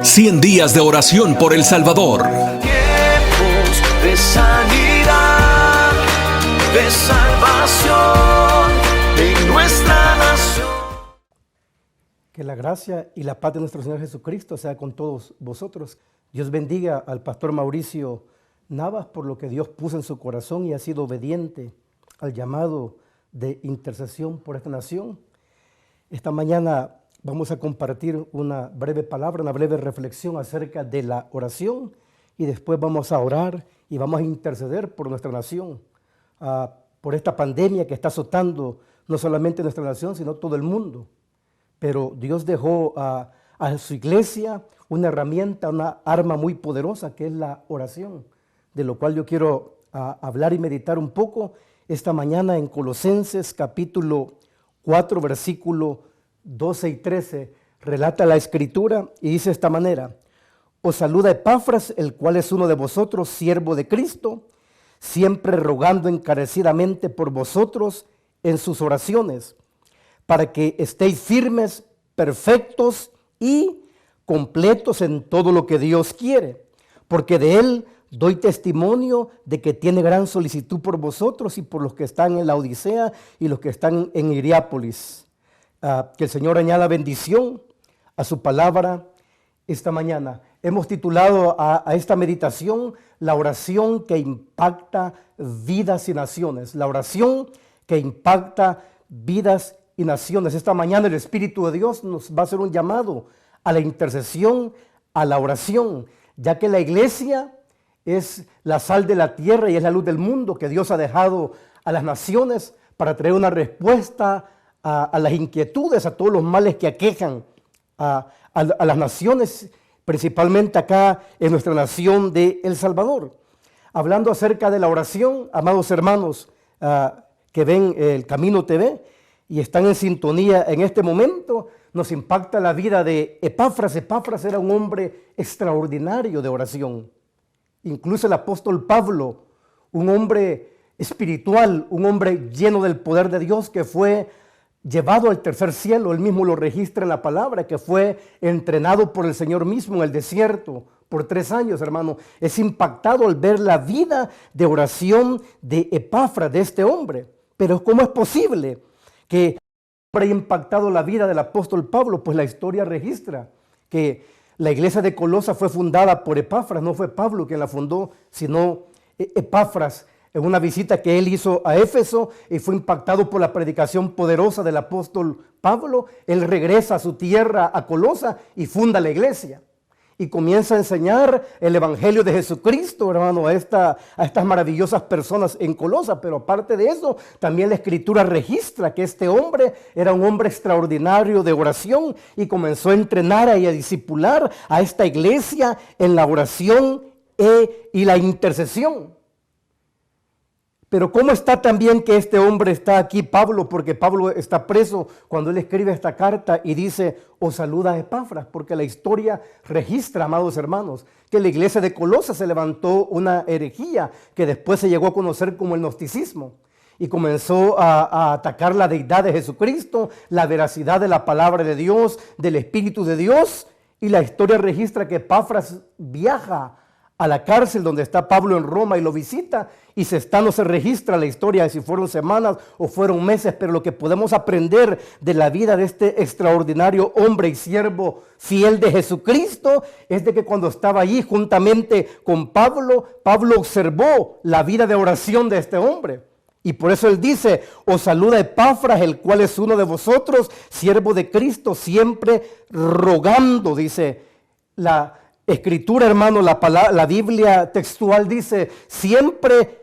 100 días de oración por El Salvador. Tiempos de sanidad, de salvación en nuestra nación. Que la gracia y la paz de nuestro Señor Jesucristo sea con todos vosotros. Dios bendiga al pastor Mauricio Navas por lo que Dios puso en su corazón y ha sido obediente al llamado de intercesión por esta nación. Esta mañana vamos a compartir una breve palabra, una breve reflexión acerca de la oración y después vamos a orar y vamos a interceder por nuestra nación, por esta pandemia que está azotando no solamente nuestra nación, sino todo el mundo. Pero Dios dejó a su iglesia una herramienta, una arma muy poderosa que es la oración, de lo cual yo quiero hablar y meditar un poco esta mañana en Colosenses capítulo 4, versículo 12 y 13, relata la Escritura y dice de esta manera: os saluda Epafras, el cual es uno de vosotros, siervo de Cristo, siempre rogando encarecidamente por vosotros en sus oraciones, para que estéis firmes, perfectos y completos en todo lo que Dios quiere, porque de Él doy testimonio de que tiene gran solicitud por vosotros y por los que están en la Odisea y los que están en Hierápolis. Que el Señor añada bendición a su palabra esta mañana. Hemos titulado a esta meditación la oración que impacta vidas y naciones. La oración que impacta vidas y naciones. Esta mañana el Espíritu de Dios nos va a hacer un llamado a la intercesión, a la oración, ya que la iglesia es la sal de la tierra y es la luz del mundo que Dios ha dejado a las naciones para traer una respuesta a las inquietudes, a todos los males que aquejan a las naciones, principalmente acá en nuestra nación de El Salvador. Hablando acerca de la oración, amados hermanos que ven el Camino TV y están en sintonía en este momento, nos impacta la vida de Epafras. Epafras era un hombre extraordinario de oración. Incluso el apóstol Pablo, un hombre espiritual, un hombre lleno del poder de Dios que fue llevado al tercer cielo, él mismo lo registra en la palabra, que fue entrenado por el Señor mismo en el desierto por 3 años, hermano. Es impactado al ver la vida de oración de Epafras, de este hombre. Pero ¿cómo es posible que haya impactado la vida del apóstol Pablo? Pues la historia registra que la iglesia de Colosa fue fundada por Epafras. No fue Pablo quien la fundó, sino Epafras, en una visita que él hizo a Éfeso y fue impactado por la predicación poderosa del apóstol Pablo. Él regresa a su tierra, a Colosa, y funda la iglesia. Y comienza a enseñar el evangelio de Jesucristo, hermano, a estas maravillosas personas en Colosa. Pero aparte de eso, también la Escritura registra que este hombre era un hombre extraordinario de oración y comenzó a entrenar y a discipular a esta iglesia en la oración y la intercesión. Pero ¿cómo está también que este hombre está aquí, Pablo? Porque Pablo está preso cuando él escribe esta carta y dice: os saluda Epafras, porque la historia registra, amados hermanos, que en la iglesia de Colosas se levantó una herejía que después se llegó a conocer como el gnosticismo y comenzó a atacar la deidad de Jesucristo, la veracidad de la palabra de Dios, del Espíritu de Dios, y la historia registra que Epafras viaja a la cárcel donde está Pablo en Roma y lo visita, y no se registra la historia de si fueron semanas o fueron meses, pero lo que podemos aprender de la vida de este extraordinario hombre y siervo fiel de Jesucristo es de que cuando estaba allí juntamente con Pablo, Pablo observó la vida de oración de este hombre. Y por eso él dice: os saluda Epafras, el cual es uno de vosotros, siervo de Cristo, siempre rogando, dice la Escritura, hermano, la Biblia textual dice: siempre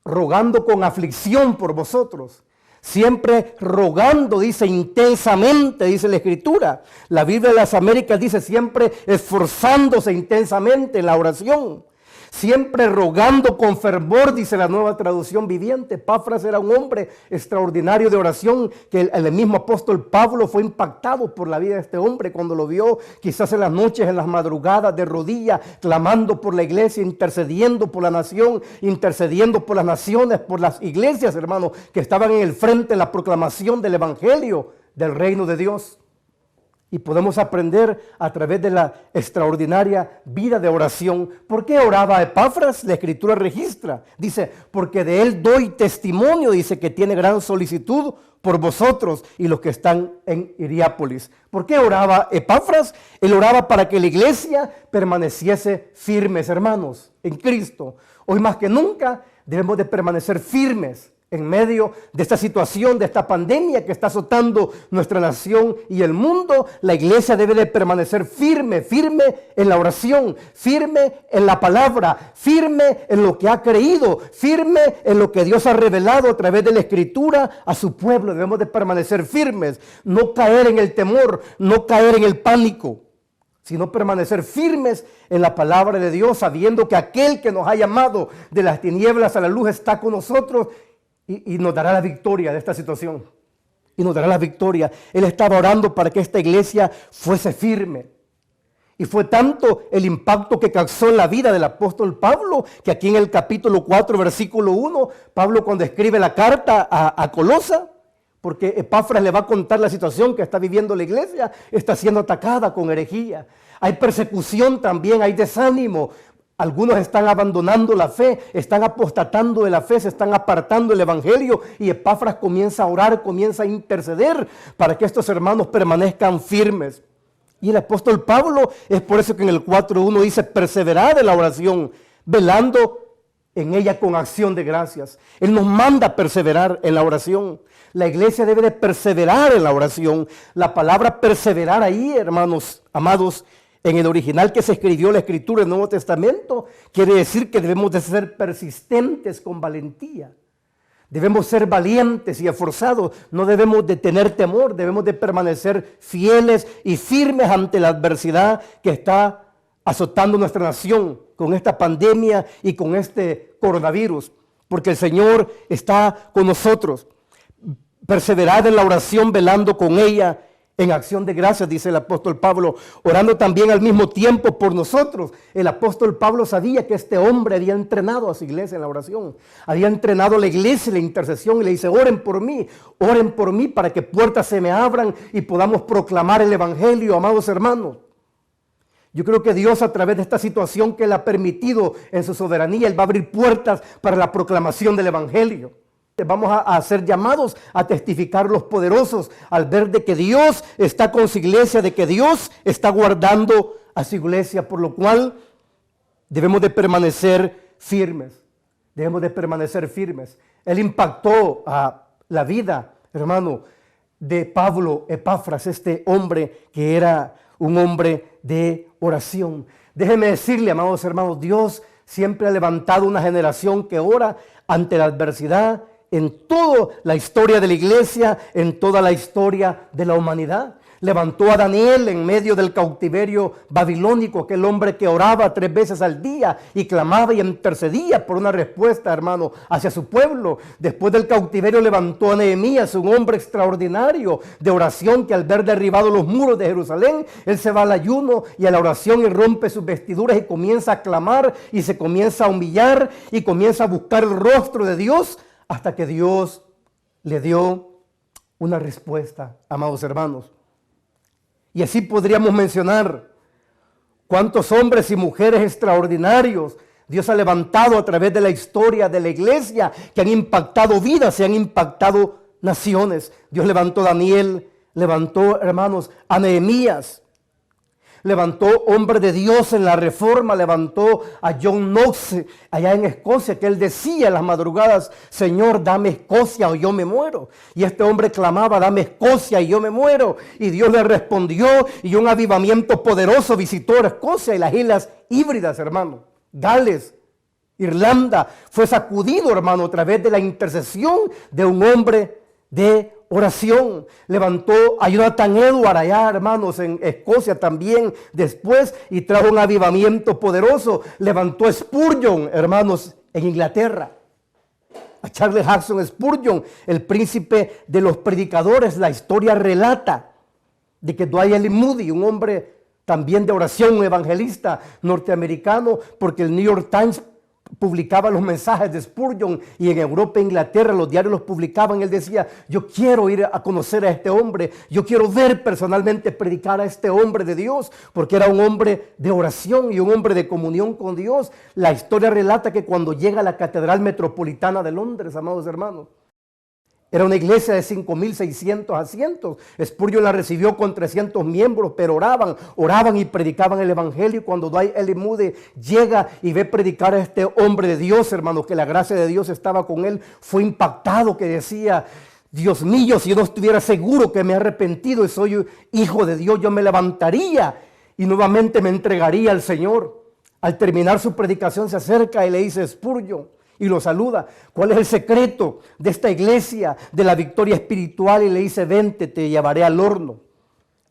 rogando con aflicción por vosotros. Siempre rogando, dice, intensamente, dice la Escritura. La Biblia de las Américas dice: siempre esforzándose intensamente en la oración. Siempre rogando con fervor, dice la Nueva Traducción Viviente. Epafras era un hombre extraordinario de oración, que el mismo apóstol Pablo fue impactado por la vida de este hombre cuando lo vio, quizás en las noches, en las madrugadas, de rodillas, clamando por la iglesia, intercediendo por la nación, intercediendo por las naciones, por las iglesias, hermanos, que estaban en el frente en la proclamación del evangelio del reino de Dios. Y podemos aprender a través de la extraordinaria vida de oración. ¿Por qué oraba Epafras? La Escritura registra. Dice, porque de él doy testimonio, dice que tiene gran solicitud por vosotros y los que están en Hierápolis. ¿Por qué oraba Epafras? Él oraba para que la iglesia permaneciese firmes, hermanos, en Cristo. Hoy más que nunca debemos de permanecer firmes en medio de esta situación, de esta pandemia que está azotando nuestra nación y el mundo. La iglesia debe de permanecer firme, firme en la oración, firme en la palabra, firme en lo que ha creído, firme en lo que Dios ha revelado a través de la Escritura a su pueblo. Debemos de permanecer firmes, no caer en el temor, no caer en el pánico, sino permanecer firmes en la palabra de Dios, sabiendo que aquel que nos ha llamado de las tinieblas a la luz está con nosotros y nos dará la victoria de esta situación. Y nos dará la victoria. Él estaba orando para que esta iglesia fuese firme. Y fue tanto el impacto que causó en la vida del apóstol Pablo, que aquí en el capítulo 4, versículo 1, Pablo cuando escribe la carta a Colosa, porque Epafras le va a contar la situación que está viviendo la iglesia, está siendo atacada con herejía. Hay persecución también, hay desánimo. Algunos están abandonando la fe, están apostatando de la fe, se están apartando del evangelio, y Epafras comienza a orar, comienza a interceder para que estos hermanos permanezcan firmes. Y el apóstol Pablo, es por eso que en el 4.1 dice, perseverad en la oración, velando en ella con acción de gracias. Él nos manda a perseverar en la oración. La iglesia debe de perseverar en la oración. La palabra perseverar ahí, hermanos amados, en el original que se escribió la Escritura del Nuevo Testamento, quiere decir que debemos de ser persistentes con valentía. Debemos ser valientes y esforzados. No debemos de tener temor, debemos de permanecer fieles y firmes ante la adversidad que está azotando nuestra nación con esta pandemia y con este coronavirus, porque el Señor está con nosotros. Perseverad en la oración, velando con ella en acción de gracias, dice el apóstol Pablo, orando también al mismo tiempo por nosotros. El apóstol Pablo sabía que este hombre había entrenado a su iglesia en la oración, había entrenado a la iglesia en la intercesión, y le dice, oren por mí para que puertas se me abran y podamos proclamar el evangelio, amados hermanos. Yo creo que Dios, a través de esta situación que Él ha permitido en su soberanía, Él va a abrir puertas para la proclamación del evangelio. Vamos a ser llamados a testificar los poderosos al ver de que Dios está con su iglesia, de que Dios está guardando a su iglesia, por lo cual debemos de permanecer firmes. Debemos de permanecer firmes. Él impactó a la vida, hermano, de Pablo Epafras, este hombre que era un hombre de oración. Déjeme decirle, amados hermanos, Dios siempre ha levantado una generación que ora ante la adversidad, en toda la historia de la iglesia, en toda la historia de la humanidad. Levantó a Daniel en medio del cautiverio babilónico, aquel hombre que oraba 3 veces al día y clamaba y intercedía por una respuesta, hermano, hacia su pueblo. Después del cautiverio levantó a Nehemías, un hombre extraordinario de oración, que al ver derribados los muros de Jerusalén, él se va al ayuno y a la oración y rompe sus vestiduras y comienza a clamar y se comienza a humillar y comienza a buscar el rostro de Dios, hasta que Dios le dio una respuesta, amados hermanos. Y así podríamos mencionar cuántos hombres y mujeres extraordinarios Dios ha levantado a través de la historia de la iglesia, que han impactado vidas, se han impactado naciones. Dios levantó a Daniel, levantó, hermanos, a Nehemías. Levantó hombre de Dios en la Reforma, levantó a John Knox allá en Escocia, que él decía en las madrugadas, Señor, dame Escocia o yo me muero. Y este hombre clamaba, dame Escocia y yo me muero. Y Dios le respondió, y un avivamiento poderoso visitó Escocia y las Islas Híbridas, hermano. Gales, Irlanda, fue sacudido, hermano, a través de la intercesión de un hombre de oración. Levantó a Jonathan Edwards allá, hermanos, en Escocia también después, y trajo un avivamiento poderoso. Levantó a Spurgeon, hermanos, en Inglaterra. A Charles Haddon Spurgeon, el príncipe de los predicadores. La historia relata de que Dwight L. Moody, un hombre también de oración, un evangelista norteamericano, porque el New York Times publicaba los mensajes de Spurgeon y en Europa e Inglaterra los diarios los publicaban. Él decía, yo quiero ir a conocer a este hombre, yo quiero ver personalmente predicar a este hombre de Dios, porque era un hombre de oración y un hombre de comunión con Dios. La historia relata que cuando llega a la Catedral Metropolitana de Londres, amados hermanos, era una iglesia de 5.600 asientos. Spurgeon la recibió con 300 miembros, pero oraban y predicaban el evangelio. Y cuando Dwight L. Moody llega y ve predicar a este hombre de Dios, hermano, que la gracia de Dios estaba con él, fue impactado, que decía, Dios mío, si yo no estuviera seguro que me he arrepentido y soy hijo de Dios, yo me levantaría y nuevamente me entregaría al Señor. Al terminar su predicación se acerca y le dice Spurgeon, y lo saluda, ¿cuál es el secreto de esta iglesia, de la victoria espiritual? Y le dice, vente, te llevaré al horno.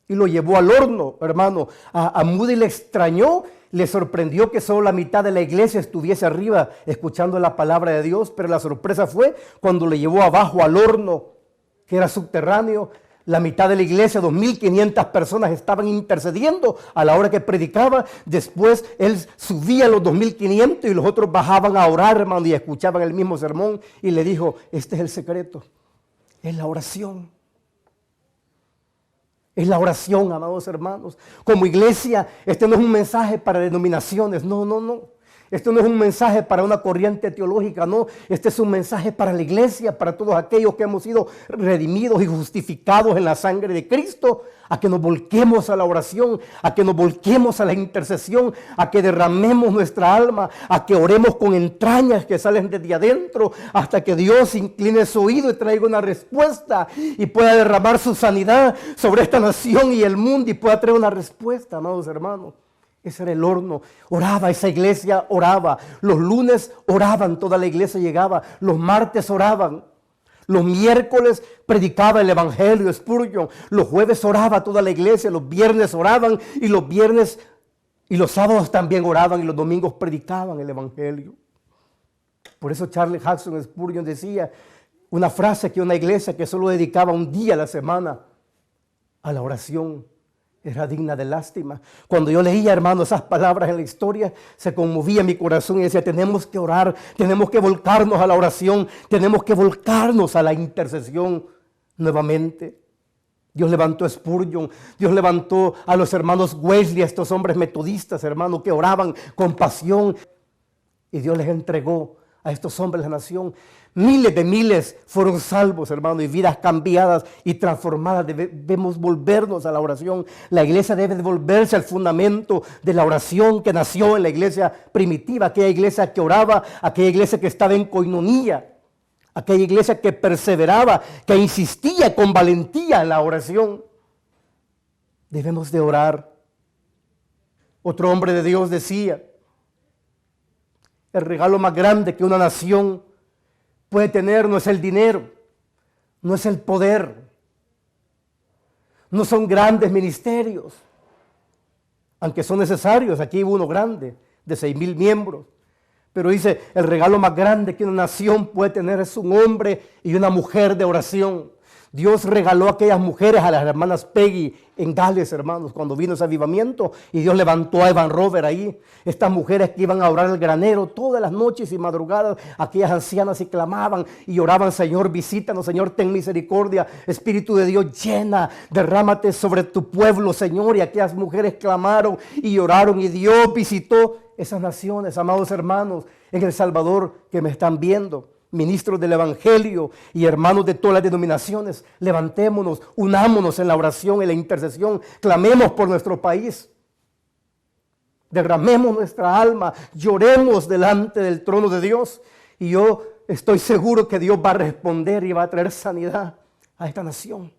Y lo llevó al horno, hermano. A Moody le extrañó, le sorprendió que solo la mitad de la iglesia estuviese arriba escuchando la palabra de Dios, pero la sorpresa fue cuando le llevó abajo al horno, que era subterráneo. La mitad de la iglesia, 2.500 personas, estaban intercediendo a la hora que predicaba. Después él subía a los 2.500 y los otros bajaban a orar, hermano, y escuchaban el mismo sermón. Y le dijo, este es el secreto, es la oración. Es la oración, amados hermanos. Como iglesia, este no es un mensaje para denominaciones, no. Esto no es un mensaje para una corriente teológica, no. Este es un mensaje para la iglesia, para todos aquellos que hemos sido redimidos y justificados en la sangre de Cristo, a que nos volquemos a la oración, a que nos volquemos a la intercesión, a que derramemos nuestra alma, a que oremos con entrañas que salen desde adentro, hasta que Dios incline su oído y traiga una respuesta y pueda derramar su sanidad sobre esta nación y el mundo y pueda traer una respuesta, amados hermanos. Ese era el horno. Oraba, esa iglesia oraba. Los lunes oraban, toda la iglesia llegaba. Los martes oraban. Los miércoles predicaba el evangelio Spurgeon. Los jueves oraba toda la iglesia. Los viernes oraban y los sábados también oraban y los domingos predicaban el evangelio. Por eso Charles Haddon Spurgeon decía una frase que una iglesia que solo dedicaba un día a la semana a la oración era digna de lástima. Cuando yo leía, hermano, esas palabras en la historia, se conmovía mi corazón y decía, tenemos que orar, tenemos que volcarnos a la oración, tenemos que volcarnos a la intercesión nuevamente. Dios levantó a Spurgeon, Dios levantó a los hermanos Wesley, a estos hombres metodistas, hermano, que oraban con pasión. Y Dios les entregó a estos hombres de la nación. Miles de miles fueron salvos, hermano, y vidas cambiadas y transformadas. Debemos volvernos a la oración. La iglesia debe volverse al fundamento de la oración que nació en la iglesia primitiva, aquella iglesia que oraba, aquella iglesia que estaba en coinonía, aquella iglesia que perseveraba, que insistía con valentía en la oración. Debemos de orar. Otro hombre de Dios decía, el regalo más grande que una nación puede tener no es el dinero, no es el poder, no son grandes ministerios, aunque son necesarios. Aquí hubo uno grande de 6.000 miembros, pero dice, el regalo más grande que una nación puede tener es un hombre y una mujer de oración. Dios regaló a aquellas mujeres, a las hermanas Peggy en Gales, hermanos, cuando vino ese avivamiento, y Dios levantó a Evan Robert ahí. Estas mujeres que iban a orar al granero todas las noches y madrugadas, aquellas ancianas, y clamaban y oraban, Señor, visítanos, Señor, ten misericordia, Espíritu de Dios, llena, derrámate sobre tu pueblo, Señor. Y aquellas mujeres clamaron y oraron, y Dios visitó esas naciones, amados hermanos, en El Salvador que me están viendo. Ministros del evangelio y hermanos de todas las denominaciones, levantémonos, unámonos en la oración, en la intercesión, clamemos por nuestro país, derramemos nuestra alma, lloremos delante del trono de Dios, y yo estoy seguro que Dios va a responder y va a traer sanidad a esta nación.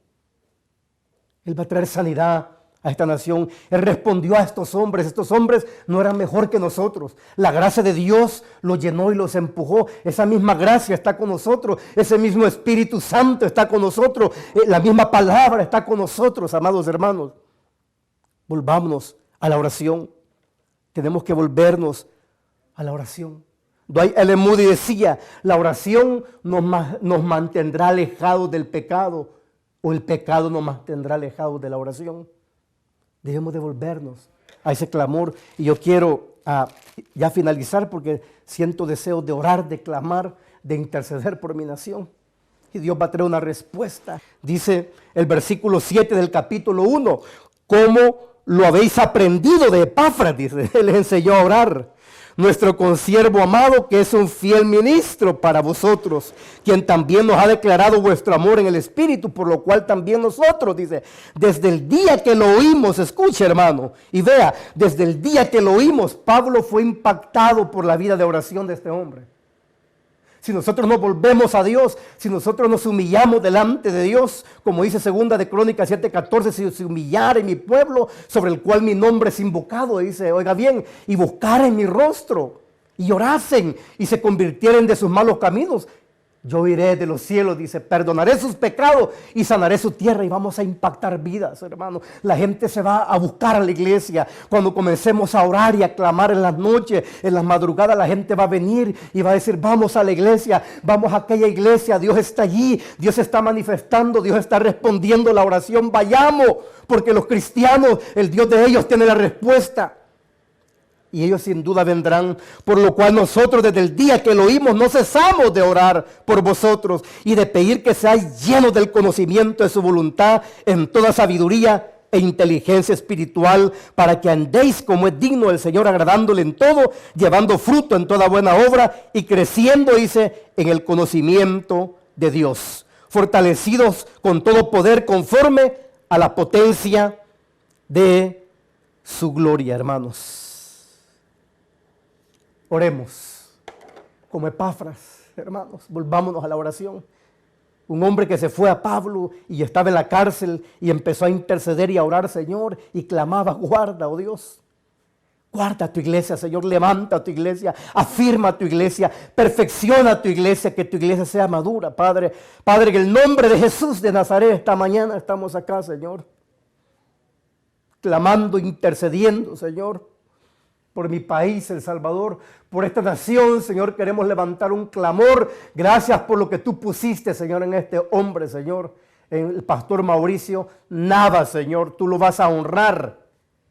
Él va a traer sanidad a esta nación. Él respondió a estos hombres no eran mejor que nosotros. La gracia de Dios los llenó y los empujó. Esa misma gracia está con nosotros, ese mismo Espíritu Santo está con nosotros, la misma palabra está con nosotros, amados hermanos. Volvámonos a la oración. Tenemos que volvernos a la oración. Dwight L. Moody decía, la oración nos mantendrá alejados del pecado, o el pecado nos mantendrá alejados de la oración. Debemos devolvernos a ese clamor. Y yo quiero ya finalizar, porque siento deseos de orar, de clamar, de interceder por mi nación. Y Dios va a traer una respuesta. Dice el versículo 7 del capítulo 1, ¿cómo lo habéis aprendido de Epafras? Dice, él les enseñó a orar. Nuestro consiervo amado, que es un fiel ministro para vosotros, quien también nos ha declarado vuestro amor en el Espíritu, por lo cual también nosotros, dice, desde el día que lo oímos, escuche hermano, y vea, desde el día que lo oímos, Pablo fue impactado por la vida de oración de este hombre. Si nosotros nos volvemos a Dios, si nosotros nos humillamos delante de Dios, como dice 2 de Crónicas 7:14, si se humillare mi pueblo sobre el cual mi nombre es invocado, dice, oiga bien, y buscaren mi rostro, y orasen, y se convirtieren de sus malos caminos, yo iré de los cielos, dice, perdonaré sus pecados y sanaré su tierra. Y vamos a impactar vidas, hermano. La gente se va a buscar a la iglesia. Cuando comencemos a orar y a clamar en las noches, en las madrugadas, la gente va a venir y va a decir, vamos a la iglesia, vamos a aquella iglesia, Dios está allí, Dios está manifestando, Dios está respondiendo la oración, vayamos, porque los cristianos, el Dios de ellos tiene la respuesta. Y ellos sin duda vendrán, por lo cual nosotros desde el día que lo oímos no cesamos de orar por vosotros y de pedir que seáis llenos del conocimiento de su voluntad en toda sabiduría e inteligencia espiritual, para que andéis como es digno del Señor, agradándole en todo, llevando fruto en toda buena obra y creciendo, dice, en el conocimiento de Dios, fortalecidos con todo poder conforme a la potencia de su gloria, hermanos. Oremos como Epafras, hermanos, volvámonos a la oración. Un hombre que se fue a Pablo y estaba en la cárcel y empezó a interceder y a orar, Señor, y clamaba, guarda, oh Dios. Guarda tu iglesia, Señor, levanta tu iglesia, afirma tu iglesia, perfecciona tu iglesia, que tu iglesia sea madura, Padre. Padre, en el nombre de Jesús de Nazaret, esta mañana estamos acá, Señor, clamando, intercediendo, Señor, por mi país, El Salvador, por esta nación, Señor, queremos levantar un clamor. Gracias por lo que tú pusiste, Señor, en este hombre, Señor, en el pastor Mauricio Navas, Señor. Tú lo vas a honrar,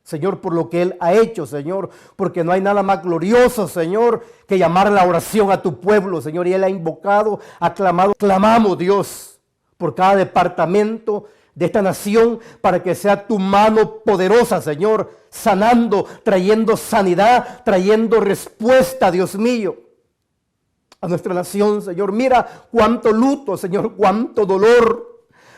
Señor, por lo que él ha hecho, Señor, porque no hay nada más glorioso, Señor, que llamar la oración a tu pueblo, Señor. Y él ha invocado, ha clamado. Clamamos, Dios, por cada departamento de esta nación, para que sea tu mano poderosa, Señor, sanando, trayendo sanidad, trayendo respuesta, Dios mío, a nuestra nación, Señor. Mira cuánto luto, Señor, cuánto dolor,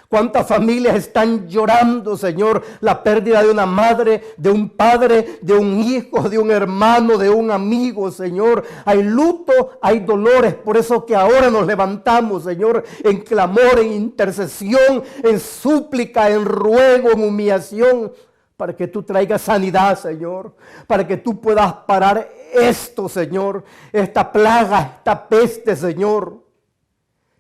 cuántas familias están llorando, Señor, la pérdida de una madre, de un padre, de un hijo, de un hermano, de un amigo, Señor. Hay luto, hay dolores, por eso que ahora nos levantamos, Señor, en clamor, en intercesión, en súplica, en ruego, en humillación, para que tú traigas sanidad, Señor, para que tú puedas parar esto, Señor, esta plaga, esta peste, Señor,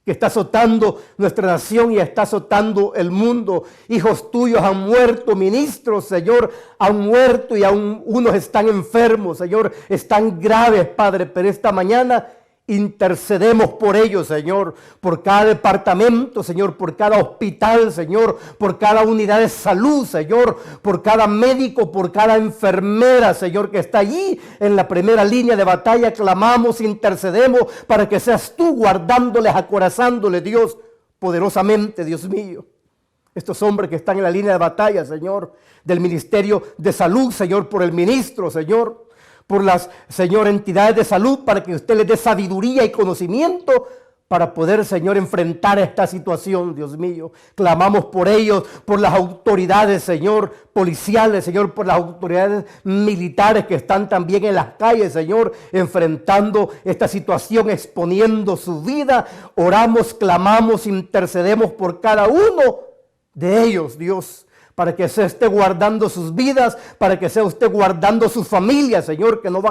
que está azotando nuestra nación y está azotando el mundo. Hijos tuyos han muerto, ministros, Señor, han muerto y aún unos están enfermos, Señor, están graves, Padre, pero esta mañana intercedemos por ellos, Señor, por cada departamento, Señor, por cada hospital, Señor, por cada unidad de salud, Señor, por cada médico, por cada enfermera, Señor, que está allí en la primera línea de batalla. Clamamos, intercedemos para que seas tú guardándoles, acorazándoles, Dios, poderosamente, Dios mío. Estos hombres que están en la línea de batalla, Señor, del Ministerio de Salud, Señor, por el ministro, Señor, por las, Señor, entidades de salud, para que usted les dé sabiduría y conocimiento para poder, Señor, enfrentar esta situación, Dios mío. Clamamos por ellos, por las autoridades, Señor, policiales, Señor, por las autoridades militares que están también en las calles, Señor, enfrentando esta situación, exponiendo su vida. Oramos, clamamos, intercedemos por cada uno de ellos, Dios, para que se esté guardando sus vidas, para que sea usted guardando sus familias, Señor, que no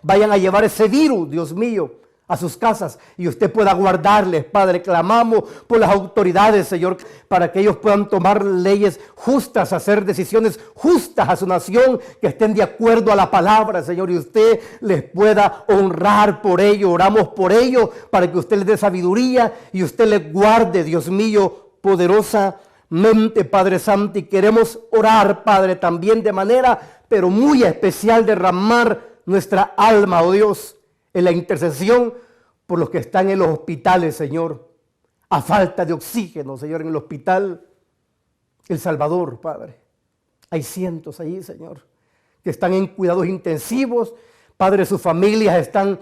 vayan a llevar ese virus, Dios mío, a sus casas y usted pueda guardarles, Padre. Clamamos por las autoridades, Señor, para que ellos puedan tomar leyes justas, hacer decisiones justas a su nación, que estén de acuerdo a la palabra, Señor, y usted les pueda honrar por ello. Oramos por ello, para que usted les dé sabiduría y usted les guarde, Dios mío, poderosamente, Padre Santo. Y queremos orar, Padre, también de manera, pero muy especial, derramar nuestra alma, oh Dios, en la intercesión por los que están en los hospitales, Señor, a falta de oxígeno, Señor, en el hospital El Salvador, Padre. Hay cientos allí, Señor, que están en cuidados intensivos. Padre, sus familias están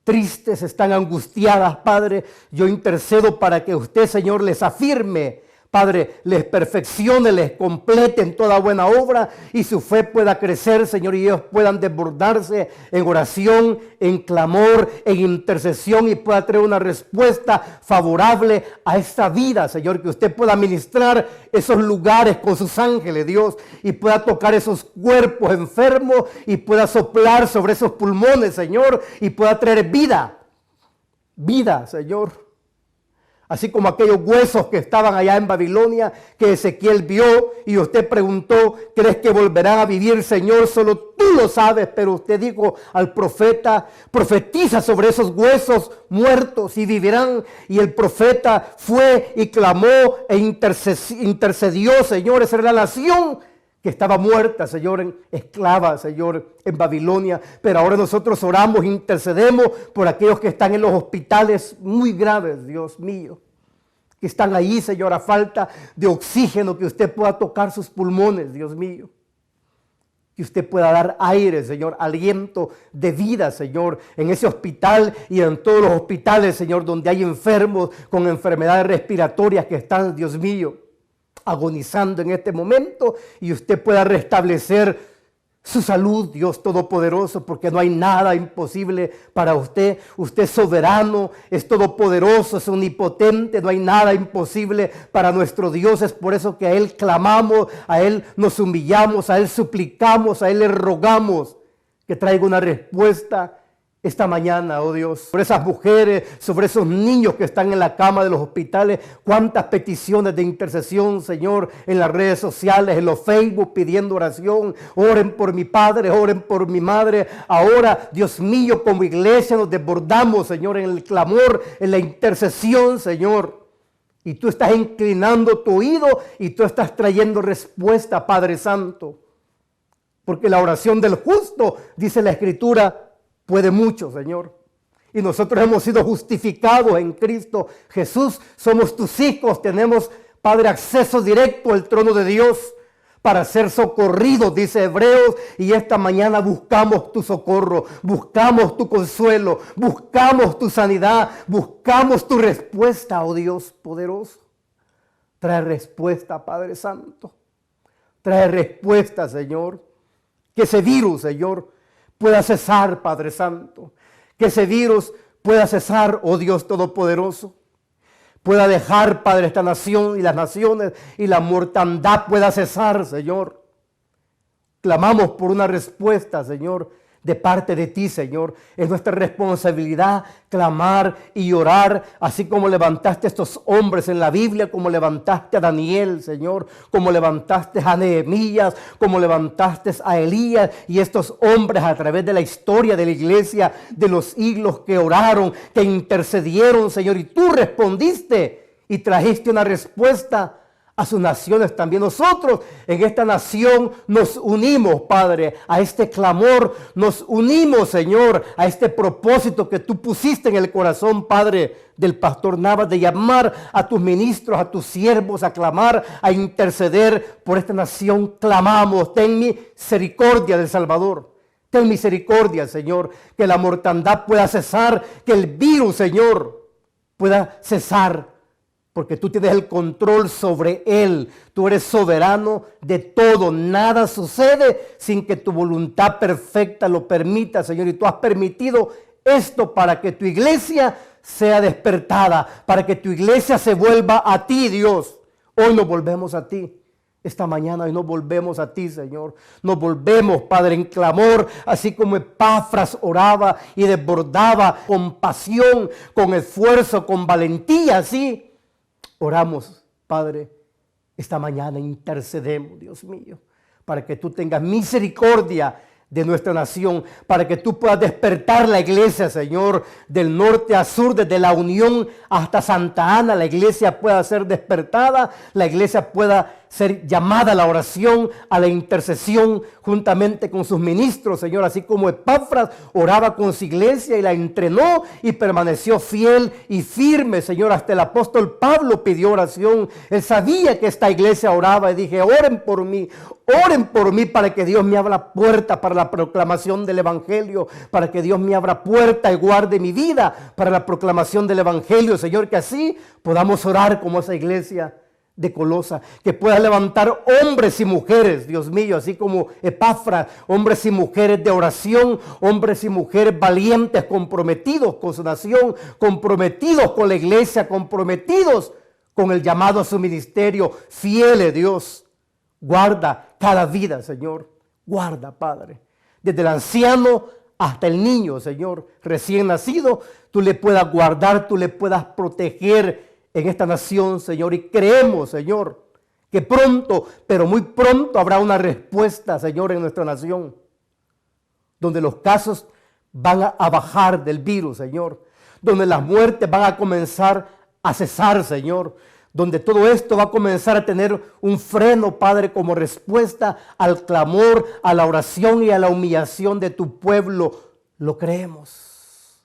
tristes, están angustiadas, Padre. Yo intercedo para que usted, Señor, les afirme, Padre, les perfeccione, les complete en toda buena obra y su fe pueda crecer, Señor, y ellos puedan desbordarse en oración, en clamor, en intercesión y pueda traer una respuesta favorable a esta vida, Señor, que usted pueda ministrar esos lugares con sus ángeles, Dios, y pueda tocar esos cuerpos enfermos y pueda soplar sobre esos pulmones, Señor, y pueda traer vida, Señor. Así como aquellos huesos que estaban allá en Babilonia, que Ezequiel vio y usted preguntó, ¿crees que volverán a vivir, Señor? Solo tú lo sabes, pero usted dijo al profeta, profetiza sobre esos huesos muertos y vivirán. Y el profeta fue y clamó e intercedió, Señor, esa era la nación que estaba muerta, Señor, esclava, Señor, en Babilonia. Pero ahora nosotros oramos, intercedemos por aquellos que están en los hospitales muy graves, Dios mío, que están ahí, Señor, a falta de oxígeno, que usted pueda tocar sus pulmones, Dios mío. Que usted pueda dar aire, Señor, aliento de vida, Señor, en ese hospital y en todos los hospitales, Señor, donde hay enfermos con enfermedades respiratorias que están, Dios mío, agonizando en este momento y usted pueda restablecer su salud, Dios Todopoderoso, porque no hay nada imposible para usted. Usted es soberano, es todopoderoso, es omnipotente, no hay nada imposible para nuestro Dios. Es por eso que a Él clamamos, a Él nos humillamos, a Él suplicamos, a Él le rogamos que traiga una respuesta esta mañana, oh Dios, sobre esas mujeres, sobre esos niños que están en la cama de los hospitales. Cuántas peticiones de intercesión, Señor, en las redes sociales, en los Facebook, pidiendo oración. Oren por mi padre, oren por mi madre. Ahora, Dios mío, como iglesia nos desbordamos, Señor, en el clamor, en la intercesión, Señor. Y tú estás inclinando tu oído y tú estás trayendo respuesta, Padre Santo. Porque la oración del justo, dice la Escritura, puede mucho, Señor. Y nosotros hemos sido justificados en Cristo Jesús. Somos tus hijos. Tenemos, Padre, acceso directo al trono de Dios para ser socorridos, dice Hebreos. Y esta mañana buscamos tu socorro, buscamos tu consuelo, buscamos tu sanidad, buscamos tu respuesta, oh Dios poderoso. Trae respuesta, Padre Santo. Trae respuesta, Señor. Que ese virus, Señor, pueda cesar, Padre Santo. Que ese virus pueda cesar, oh Dios Todopoderoso. Pueda dejar, Padre, esta nación y las naciones y la mortandad pueda cesar, Señor. Clamamos por una respuesta, Señor, de parte de ti, Señor. Es nuestra responsabilidad clamar y orar, así como levantaste a estos hombres en la Biblia, como levantaste a Daniel, Señor, como levantaste a Nehemías, como levantaste a Elías y estos hombres a través de la historia de la iglesia, de los siglos que oraron, que intercedieron, Señor, y tú respondiste y trajiste una respuesta a sus naciones también. Nosotros en esta nación nos unimos, Padre, a este clamor, nos unimos, Señor, a este propósito que tú pusiste en el corazón, Padre, del pastor Navas, de llamar a tus ministros, a tus siervos, a clamar, a interceder por esta nación. Clamamos, ten misericordia del Salvador. Ten misericordia, Señor, que la mortandad pueda cesar, que el virus, Señor, pueda cesar, porque tú tienes el control sobre él. Tú eres soberano de todo. Nada sucede sin que tu voluntad perfecta lo permita, Señor. Y tú has permitido esto para que tu iglesia sea despertada, para que tu iglesia se vuelva a ti, Dios. Hoy nos volvemos a ti. Esta mañana hoy nos volvemos a ti, Señor. Nos volvemos, Padre, en clamor, así como Epafras oraba y desbordaba con pasión, con esfuerzo, con valentía, así. Oramos, Padre, esta mañana intercedemos, Dios mío, para que tú tengas misericordia de nuestra nación, para que tú puedas despertar la iglesia, Señor, del norte a sur, desde la Unión hasta Santa Ana, la iglesia pueda ser despertada, la iglesia pueda ser llamada a la oración, a la intercesión, juntamente con sus ministros, Señor, así como Epafras oraba con su iglesia y la entrenó y permaneció fiel y firme, Señor. Hasta el apóstol Pablo pidió oración. Él sabía que esta iglesia oraba y dije, oren por mí para que Dios me abra puerta para la proclamación del evangelio, para que Dios me abra puerta y guarde mi vida para la proclamación del evangelio, Señor, que así podamos orar como esa iglesia de Colosa, que pueda levantar hombres y mujeres, Dios mío, así como Epafras, hombres y mujeres de oración, hombres y mujeres valientes, comprometidos con su nación, comprometidos con la iglesia, comprometidos con el llamado a su ministerio, fieles, Dios. Guarda cada vida, Señor. Guarda, Padre. Desde el anciano hasta el niño, Señor, recién nacido, tú le puedas guardar, tú le puedas proteger en esta nación, Señor. Y creemos, Señor, que pronto, pero muy pronto habrá una respuesta, Señor, en nuestra nación, donde los casos van a bajar del virus, Señor, donde las muertes van a comenzar a cesar, Señor, donde todo esto va a comenzar a tener un freno, Padre, como respuesta al clamor, a la oración y a la humillación de tu pueblo. Lo creemos,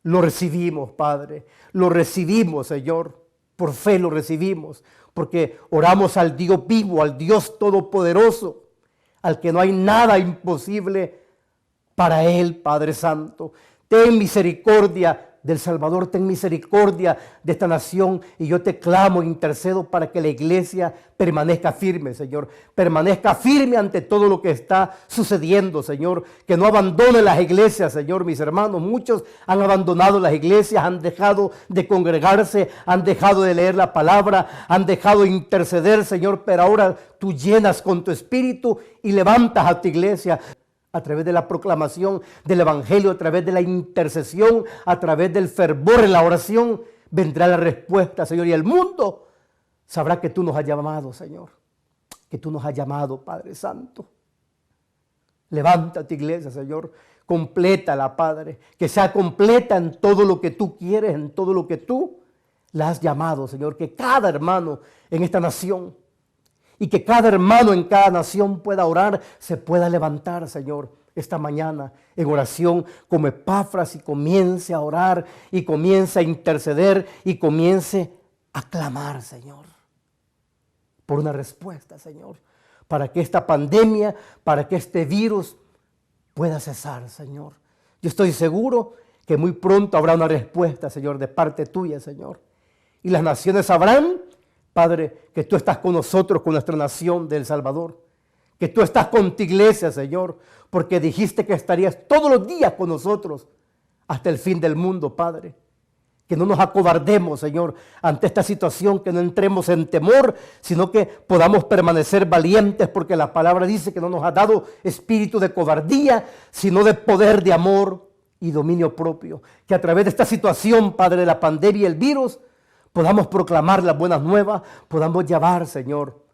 lo recibimos, Padre, lo recibimos, Señor, por fe lo recibimos, porque oramos al Dios vivo, al Dios todopoderoso, al que no hay nada imposible para Él, Padre Santo. Ten misericordia del Salvador, ten misericordia de esta nación, y yo te clamo, intercedo para que la iglesia permanezca firme, Señor, permanezca firme ante todo lo que está sucediendo, Señor, que no abandone las iglesias, Señor. Mis hermanos, muchos han abandonado las iglesias, han dejado de congregarse, han dejado de leer la palabra, han dejado de interceder, Señor, pero ahora tú llenas con tu espíritu y levantas a tu iglesia a través de la proclamación del evangelio, a través de la intercesión, a través del fervor en la oración, vendrá la respuesta, Señor, y el mundo sabrá que tú nos has llamado, Señor, que tú nos has llamado, Padre Santo. Levanta tu iglesia, Señor, complétala, Padre, que sea completa en todo lo que tú quieres, en todo lo que tú la has llamado, Señor, que cada hermano en esta nación y que cada hermano en cada nación pueda orar, se pueda levantar, Señor, esta mañana en oración como Epafras y comience a orar y comience a interceder y comience a clamar, Señor, por una respuesta, Señor, para que esta pandemia, para que este virus pueda cesar, Señor. Yo estoy seguro que muy pronto habrá una respuesta, Señor, de parte tuya, Señor. Y las naciones sabrán, Padre, que tú estás con nosotros, con nuestra nación de El Salvador, que tú estás con tu iglesia, Señor, porque dijiste que estarías todos los días con nosotros hasta el fin del mundo, Padre. Que no nos acobardemos, Señor, ante esta situación, que no entremos en temor, sino que podamos permanecer valientes, porque la palabra dice que no nos ha dado espíritu de cobardía, sino de poder, de amor y dominio propio. Que a través de esta situación, Padre, de la pandemia y el virus, podamos proclamar las buenas nuevas, podamos llevar, Señor,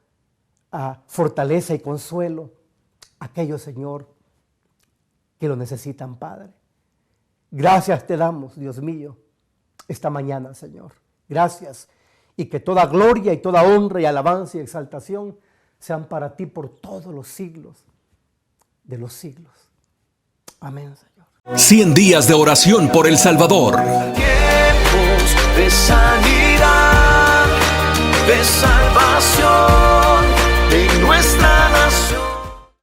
a fortaleza y consuelo a aquellos, Señor, que lo necesitan, Padre. Gracias te damos, Dios mío, esta mañana, Señor. Gracias. Y que toda gloria y toda honra y alabanza y exaltación sean para ti por todos los siglos de los siglos. Amén, Señor. 100 días de oración por El Salvador. Tiempos de sanidad, de salvación.